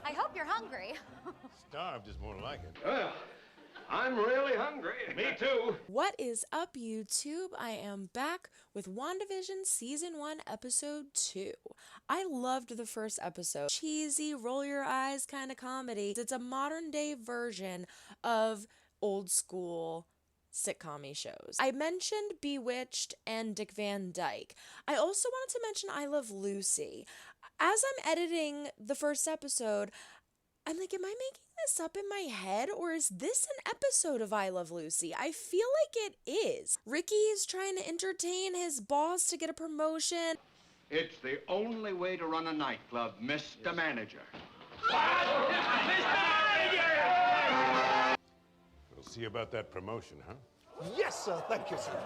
I hope you're hungry. Starved is more like it. Well, I'm really hungry. Me too. What is up, YouTube? I am back with Wandavision Season 1, Episode 2. I loved the first episode. Cheesy, roll your eyes kind of comedy. It's a modern day version of old school sitcom-y shows. I mentioned Bewitched and Dick Van Dyke. I also wanted to mention I Love Lucy. As I'm editing the first episode, I'm like, am I making this up in my head, or is this an episode of I Love Lucy? I feel like it is. Ricky is trying to entertain his boss to get a promotion. It's the only way to run a nightclub, Mr. Manager. We'll see about that promotion, huh? Yes, sir. Thank you, sir.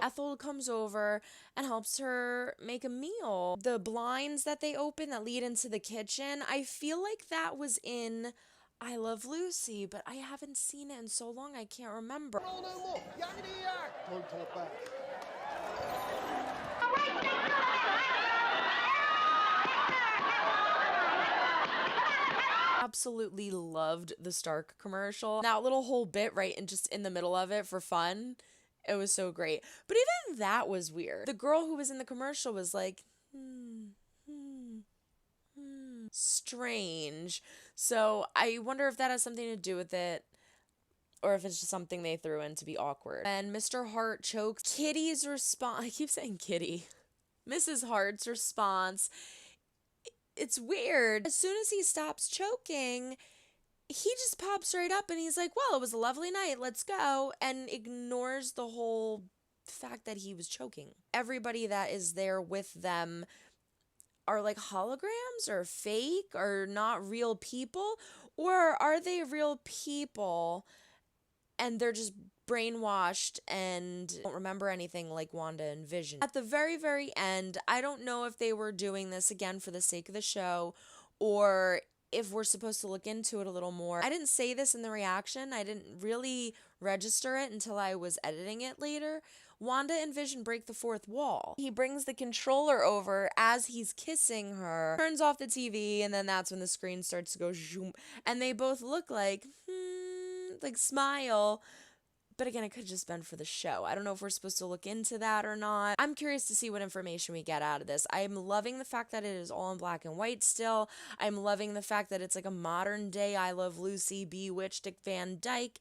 Ethel comes over and helps her make a meal. The blinds that they open that lead into the kitchen, I feel like that was in I Love Lucy, but I haven't seen it in so long I can't remember. No more. Yakety yak. Don't talk back. Absolutely loved the Stark commercial. That little whole bit right and just in the middle of it for fun. It was so great. But even that was weird. The girl who was in the commercial was like, strange. So I wonder if that has something to do with it, or if it's just something they threw in to be awkward. And Mr. Hart chokes. Kitty's response, I keep saying Kitty. Mrs. Hart's response, it's weird. As soon as he stops choking, he just pops right up and he's like, well, it was a lovely night, let's go, and ignores the whole fact that he was choking. Everybody that is there with them are like holograms or fake or not real people, or are they real people and they're just brainwashed and don't remember anything like Wanda and Vision. At the very, very end, I don't know if they were doing this again for the sake of the show or if we're supposed to look into it a little more. I didn't say this in the reaction. I didn't really register it until I was editing it later. Wanda and Vision break the fourth wall. He brings the controller over as he's kissing her, turns off the TV, and then that's when the screen starts to go zoom. And they both look like smile. But again, it could have just been for the show. I don't know if we're supposed to look into that or not. I'm curious to see what information we get out of this. I'm loving the fact that it is all in black and white still. I'm loving the fact that it's like a modern day I Love Lucy, Bewitched, Dick Van Dyke.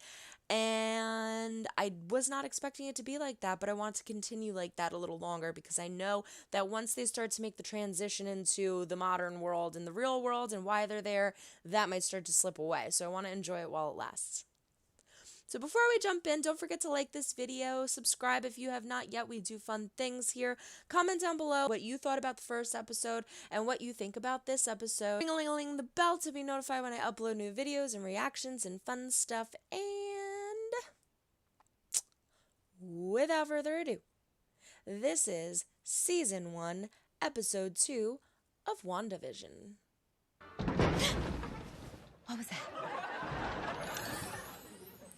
And I was not expecting it to be like that, but I want to continue like that a little longer because I know that once they start to make the transition into the modern world and the real world and why they're there, that might start to slip away. So I want to enjoy it while it lasts. So before we jump in, don't forget to like this video, subscribe if you have not yet. We do fun things here. Comment down below what you thought about the first episode and what you think about this episode. Ring-a-ling-a-ling the bell to be notified when I upload new videos and reactions and fun stuff. And without further ado, this is Season 1, Episode 2 of WandaVision. What was that?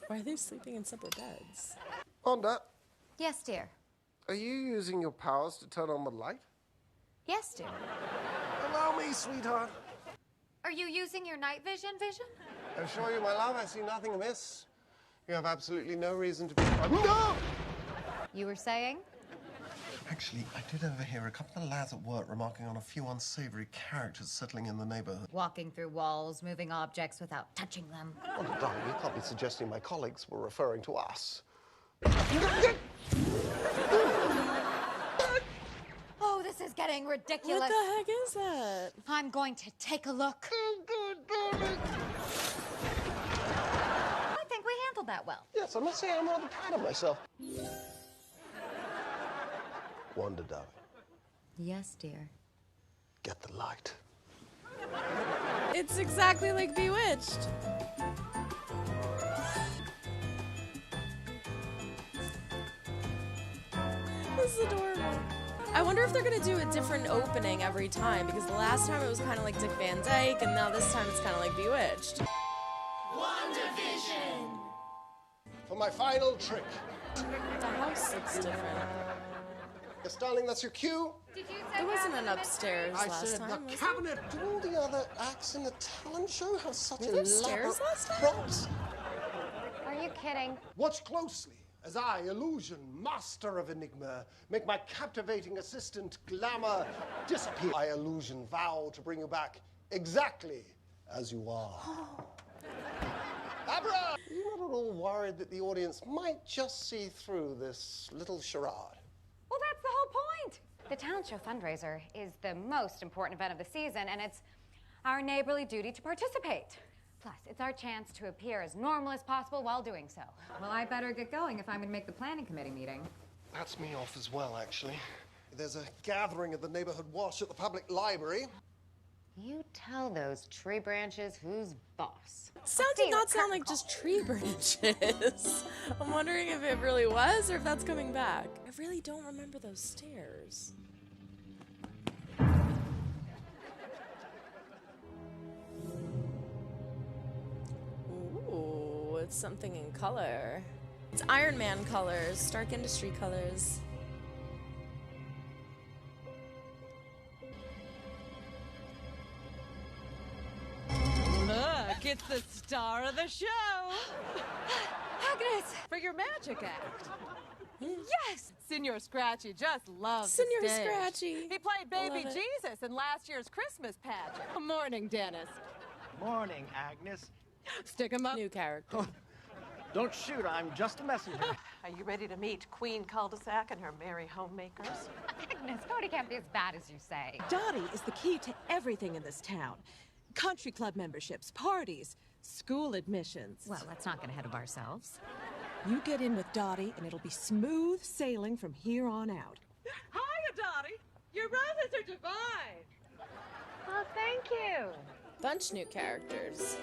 Why are they sleeping in separate beds? Wanda, Yes, dear. are you using your powers to turn on the light? Yes, dear. Allow me, sweetheart. Are you using your night vision? I assure you, my love, I see nothing amiss. You have absolutely no reason to be... No! You were saying? Actually, I did overhear a couple of lads at work remarking on a few unsavory characters settling in the neighborhood. Walking through walls, moving objects without touching them. Oh, darling, you can't be suggesting my colleagues were referring to us. Oh, this is getting ridiculous. What the heck is that? I'm going to take a look. Oh, good, darling. I think we handled that well. Yes, I must say I'm rather proud of myself. Wanda, darling, Yes, dear. get the light. It's exactly like Bewitched. This is adorable. I wonder if they're gonna do a different opening every time, because the last time it was kind of like Dick Van Dyke, and now this time it's kind of like Bewitched. Wandavision! For my final trick. The house looks different. Yes, darling, that's your cue. Did you say There wasn't half an of the upstairs I last said time, the was there? cabinet. Do all the other acts in the talent show have such Were there stairs elaborate last time? props? mystery? Are you kidding? Watch closely as I, Illusion, master of enigma, make my captivating assistant, Glamour, disappear. I, Illusion, vow to bring you back exactly as you are. Abra! You're not at all worried that the audience might just see through this little charade? Well, that's the whole point. The talent show fundraiser is the most important event of the season, and it's our neighborly duty to participate. Plus, it's our chance to appear as normal as possible while doing so. Well, I better get going if I'm going to make the planning committee meeting. That's me off as well, actually. There's a gathering at the neighborhood wash at the public library. You tell those tree branches who's boss. Sound did not sound like just tree branches. I'm wondering if it really was or if that's coming back. I really don't remember those stairs. Ooh, it's something in color. It's Iron Man colors, Stark Industry colors. Look, it's the star of the show Agnes! for your magic act. Yes! Senor Scratchy just loves Senor the stage. Scratchy. He played Baby Love it. Jesus in last year's Christmas pageant. Morning, Dennis. Morning, Agnes. Stick him up. New character. Don't shoot, I'm just a messenger. Are you ready to meet Queen Cul-de-sac and her merry homemakers? Agnes, Cody can't be as bad as you say. Dobbie is the key to everything in this town. Country club memberships, parties, school admissions. Well, let's not get ahead of ourselves. You get in with Dobbie and it'll be smooth sailing from here on out. Hiya, Dobbie. Your roses are divine. Oh, thank you. Bunch new characters.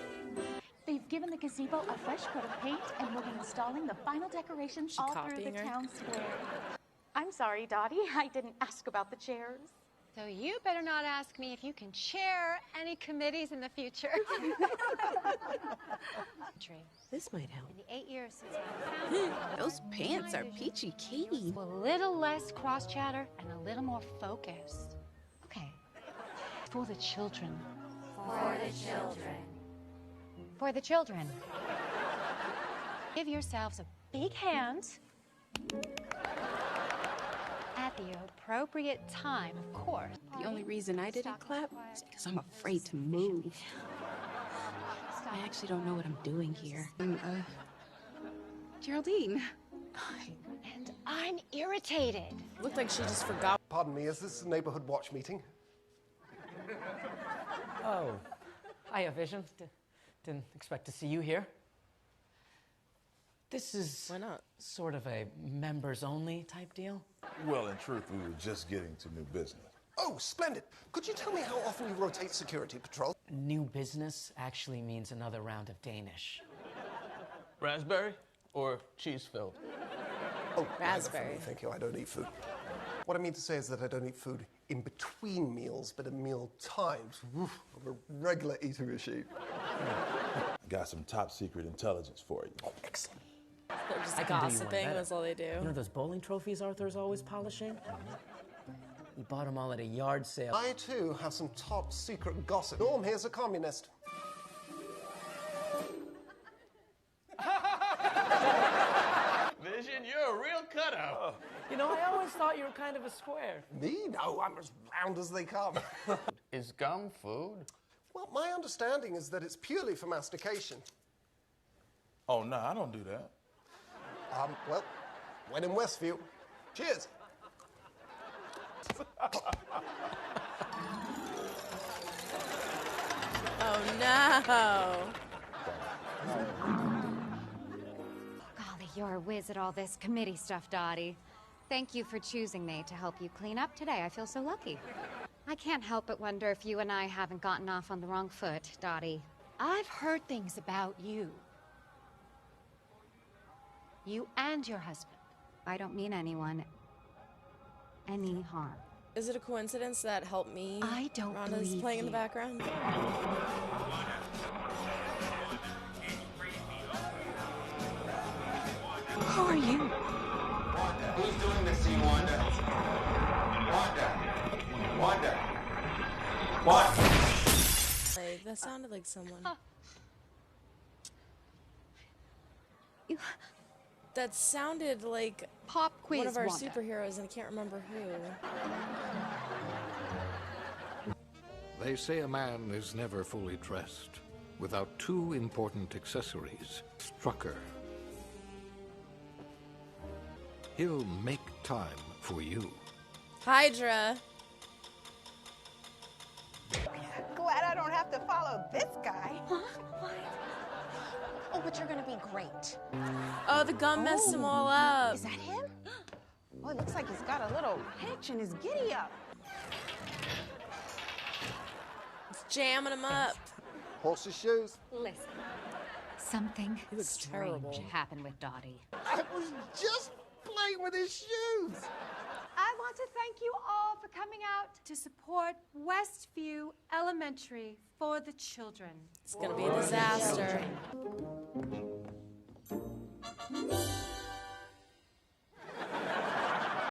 They've given the gazebo a fresh coat of paint, and we'll be installing the final decorations She all through copying the her? town square. I'm sorry, Dottie. I didn't ask about the chairs. So you better not ask me if you can chair any committees in the future. This might help. In the 8 years since I found Those pants are peachy keen. a little less cross chatter and a little more focus. Okay. For the children. For the children. For the children. Give yourselves a big hand. At the appropriate time, of course. The only reason I didn't clap is because I'm afraid to move. I actually don't know what I'm doing here. Geraldine. And I'm irritated. Looked like she just forgot. Pardon me, is this a neighborhood watch meeting? Oh, hiya, Vision. Didn't expect to see you here. This is Why not? sort of a members-only type deal. Well, in truth, we were just getting to new business. Oh, splendid. Could you tell me how often you rotate security patrol? New business actually means another round of Danish. Raspberry or cheese-filled? Oh, Raspberry. neither for me, thank you. I don't eat food. What I mean to say is that I don't eat food in between meals, but at meal times. Oof, I'm a regular eater machine. Got some top secret intelligence for you. Oh, excellent. They're just I can do you one gossiping, better. that's all they do. You know those bowling trophies Arthur's always polishing? We bought them all at a yard sale. I, too, have some top secret gossip. Norm here's a communist. Vision, you're a real cutout. You know, I always thought you were kind of a square. Me? No, I'm as round as they come. Is gum food? Well, my understanding is that it's purely for mastication. Oh, no, I don't do that. Well, when in Westview. Cheers. Oh no! Golly, you're a whiz at all this committee stuff, Dottie. Thank you for choosing me to help you clean up today. I feel so lucky. I can't help but wonder if you and I haven't gotten off on the wrong foot, Dottie. I've heard things about you. You and your husband. I don't mean anyone any harm. Is it a coincidence that Help Me I don't Rhonda's believe playing in the you. background? Who are you? Who's doing this to you, Wanda? Wanda! That sounded like someone. That sounded like Pop quiz, one of our Wanda. superheroes, and I can't remember who. They say a man is never fully dressed without two important accessories. Strucker. He'll make time for you. Hydra. Glad I don't have to follow this guy. Huh? What? Oh, but you're gonna be great. Oh, the gum messed them all up. Is that him? Oh, it looks like he's got a little hitch in his giddy up. It's jamming them up. Horse's shoes. Listen, something looks strange terrible. happened with Dobbie. I was just playing with his shoes. I want to thank you all for coming out to support Westview Elementary for the children. It's gonna be a disaster.